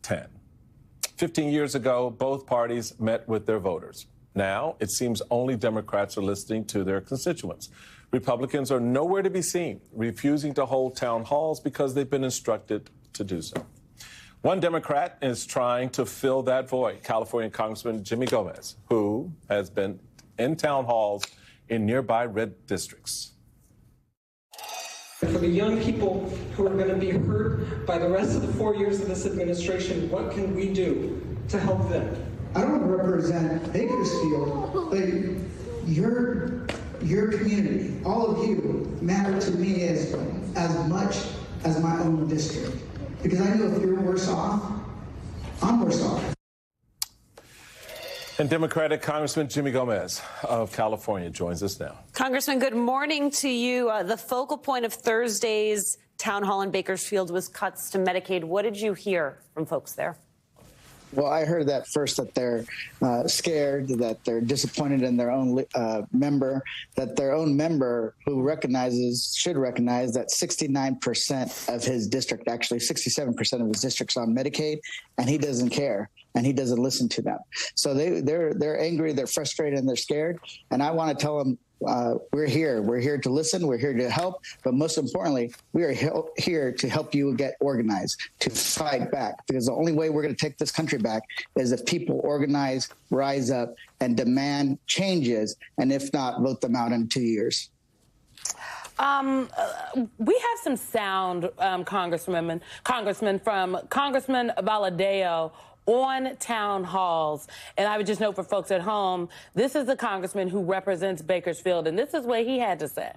10. 15 years ago, both parties met with their voters. Now, it seems only Democrats are listening to their constituents. Republicans are nowhere to be seen, refusing to hold town halls because they've been instructed to do so. One Democrat is trying to fill that void, California Congressman Jimmy Gomez, who has been in town halls in nearby red districts. For the young people who are going to be hurt by the rest of the 4 years of this administration, what can we do to help them? I don't represent Bakersfield, but your community, all of you, matter to me as much as my own district. Because I know if you're worse off, I'm worse off. And Democratic Congressman Jimmy Gomez of California joins us now. Congressman, good morning to you. The focal point of Thursday's town hall in Bakersfield was cuts to Medicaid. What did you hear from folks there? Well, I heard that first, that they're scared, that they're disappointed in their own member, that their own member who should recognize that 69% of his district, actually 67% of his district's on Medicaid, and he doesn't care. And he doesn't listen to them. So they're angry, they're frustrated, and they're scared. And I want to tell them we're here. We're here to listen. We're here to help. But most importantly, we are here to help you get organized, to fight back. Because the only way we're going to take this country back is if people organize, rise up, and demand changes. And if not, vote them out in 2 years. We have some sound, Congressman from Congressman Valadao on town halls. And I would just note for folks at home, this is the congressman who represents Bakersfield, and this is what he had to say.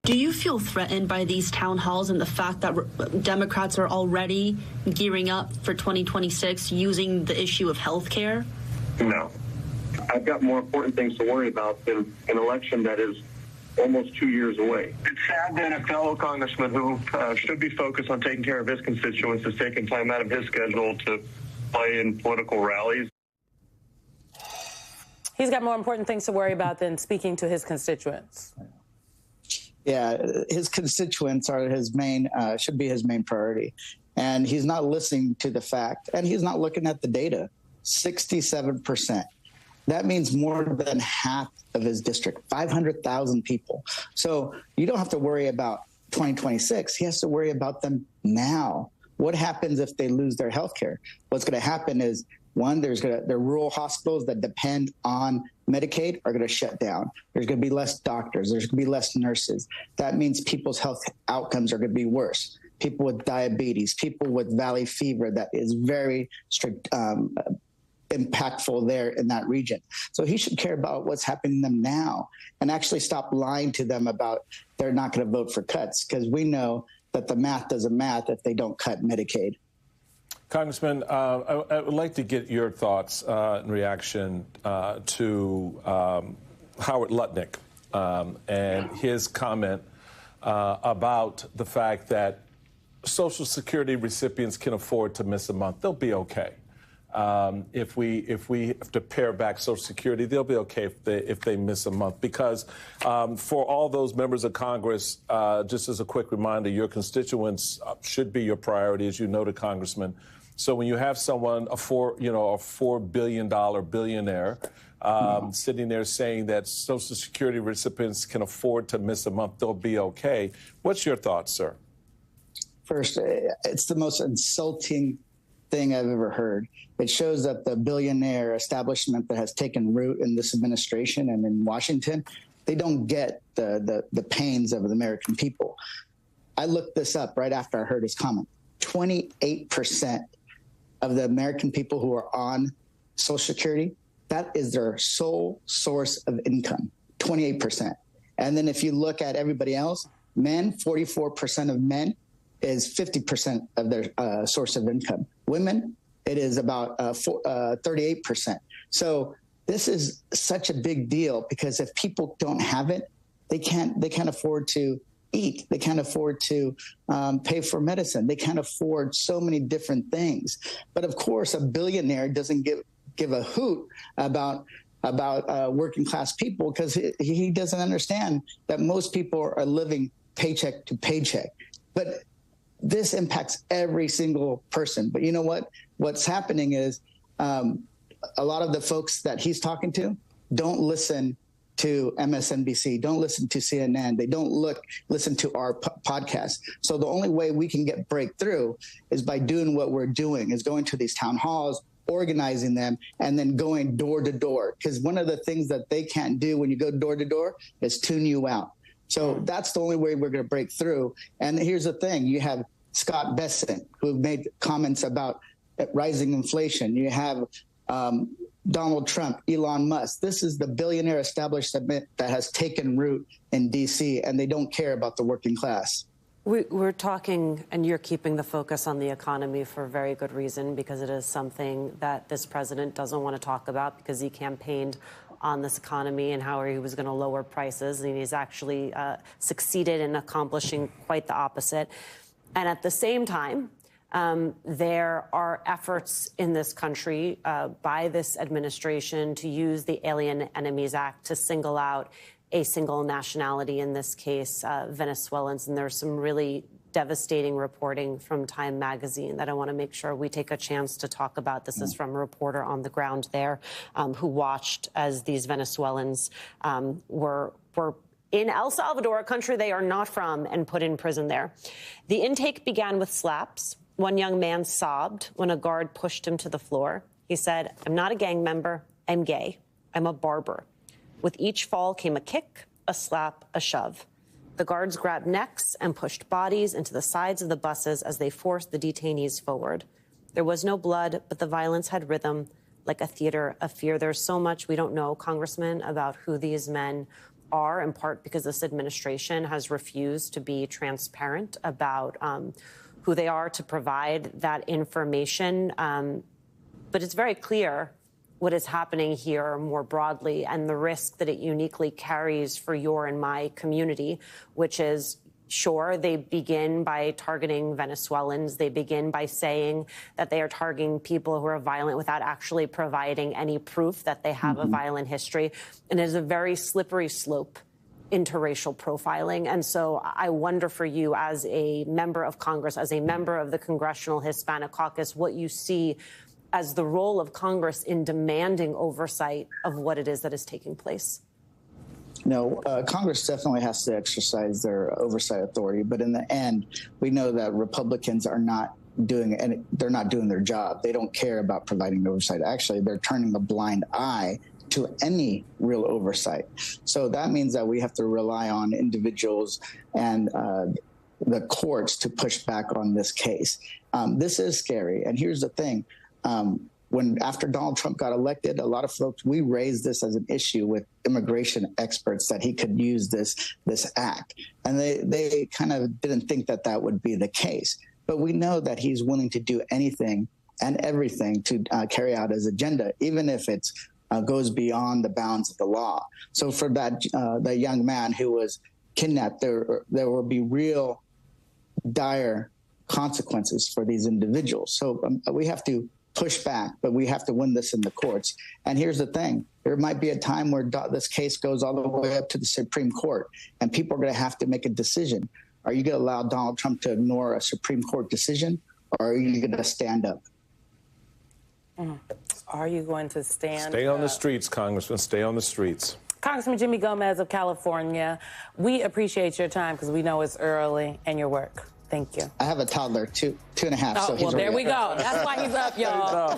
Do you feel threatened by these town halls and the fact that Democrats are already gearing up for 2026 using the issue of health care? No. I've got more important things to worry about than an election that is almost 2 years away. It's sad that a fellow congressman who should be focused on taking care of his constituents is taking time out of his schedule to play in political rallies. He's got more important things to worry about than speaking to his constituents. Yeah, his constituents are should be his main priority. And he's not listening to the fact, and he's not looking at the data. 67%. That means more than half of his district, 500,000 people. So you don't have to worry about 2026. He has to worry about them now. What happens if they lose their health care? What's going to happen is, one, the rural hospitals that depend on Medicaid are going to shut down. There's going to be less doctors. There's going to be less nurses. That means people's health outcomes are going to be worse. People with diabetes, people with valley fever, that is very strict, impactful there in that region. So he should care about what's happening to them now and actually stop lying to them about they're not going to vote for cuts, because we know that the math doesn't math if they don't cut Medicaid. Congressman, I would like to get your thoughts in reaction to Howard Lutnick and his comment about the fact that Social Security recipients can afford to miss a month. They'll be okay. If we have to pare back Social Security, they'll be okay if they miss a month. Because for all those members of Congress, just as a quick reminder, your constituents should be your priority, as you noted, Congressman. So when you have someone, a $4 billion billionaire, sitting there saying that Social Security recipients can afford to miss a month, they'll be okay. What's your thoughts, sir? First, it's the most insulting thing I've ever heard. It shows that the billionaire establishment that has taken root in this administration and in Washington, they don't get the pains of the American people. I looked this up right after I heard his comment. 28% of the American people who are on Social Security, that is their sole source of income, 28%. And then if you look at everybody else, men, 44% of men is 50% of their source of income. Women, it is about 38%. So this is such a big deal, because if people don't have it, they can't afford to eat. They can't afford to pay for medicine. They can't afford so many different things. But of course, a billionaire doesn't give a hoot about working class people, because he doesn't understand that most people are living paycheck to paycheck. But this impacts every single person. But you know what? What's happening is a lot of the folks that he's talking to don't listen to MSNBC, don't listen to CNN, they don't listen to our podcast. So the only way we can get breakthrough is by doing what we're doing, is going to these town halls, organizing them, and then going door to door. Because one of the things that they can't do when you go door to door is tune you out. So that's the only way we're going to break through. And here's the thing. You have Scott Bessent, who made comments about rising inflation. You have Donald Trump, Elon Musk. This is the billionaire establishment that has taken root in D.C., and they don't care about the working class. We're talking, and you're keeping the focus on the economy for a very good reason, because it is something that this president doesn't want to talk about, because he campaigned on this economy and how he was going to lower prices, and he's actually succeeded in accomplishing quite the opposite. And at the same time, there are efforts in this country by this administration to use the Alien Enemies Act to single out a single nationality, in this case, Venezuelans. And there's some really devastating reporting from Time magazine that I want to make sure we take a chance to talk about. This is from a reporter on the ground there who watched as these Venezuelans were in El Salvador, a country they are not from, and put in prison there. The intake began with slaps. One young man sobbed when a guard pushed him to the floor. He said, "I'm not a gang member. I'm gay. I'm a barber." With each fall came a kick, a slap, a shove. The guards grabbed necks and pushed bodies into the sides of the buses as they forced the detainees forward. There was no blood, but the violence had rhythm, like a theater of fear. There's so much we don't know, Congressman, about who these men are, in part because this administration has refused to be transparent about who they are, to provide that information. But it's very clear what is happening here more broadly, and the risk that it uniquely carries for your and my community, which is, sure, they begin by targeting Venezuelans. They begin by saying that they are targeting people who are violent without actually providing any proof that they have a violent history. And it is a very slippery slope into racial profiling. And so I wonder for you, as a member of Congress, as a member of the Congressional Hispanic Caucus, what you see as the role of Congress in demanding oversight of what it is that is taking place. No, Congress definitely has to exercise their oversight authority. But in the end, we know that Republicans are not doing, and they're not doing their job. They don't care about providing oversight. Actually, they're turning a blind eye to any real oversight. So that means that we have to rely on individuals and the courts to push back on this case. This is scary. And here's the thing. After Donald Trump got elected, a lot of folks, we raised this as an issue with immigration experts, that he could use this act. And they kind of didn't think that that would be the case. But we know that he's willing to do anything and everything to carry out his agenda, even if it goes beyond the bounds of the law. So for that young man who was kidnapped, there will be real dire consequences for these individuals. So we have to push back, but we have to win this in the courts. And here's the thing. There might be a time where this case goes all the way up to the Supreme Court, and people are going to have to make a decision. Are you going to allow Donald Trump to ignore a Supreme Court decision, or are you going to stand up? Are you going to stand Stay on the streets, Congressman. Stay on the streets. Congressman Jimmy Gomez of California, we appreciate your time because we know it's early and your work. Thank you. I have a toddler, two and a half. Oh, so he's well, there we go. That's why he's up, y'all.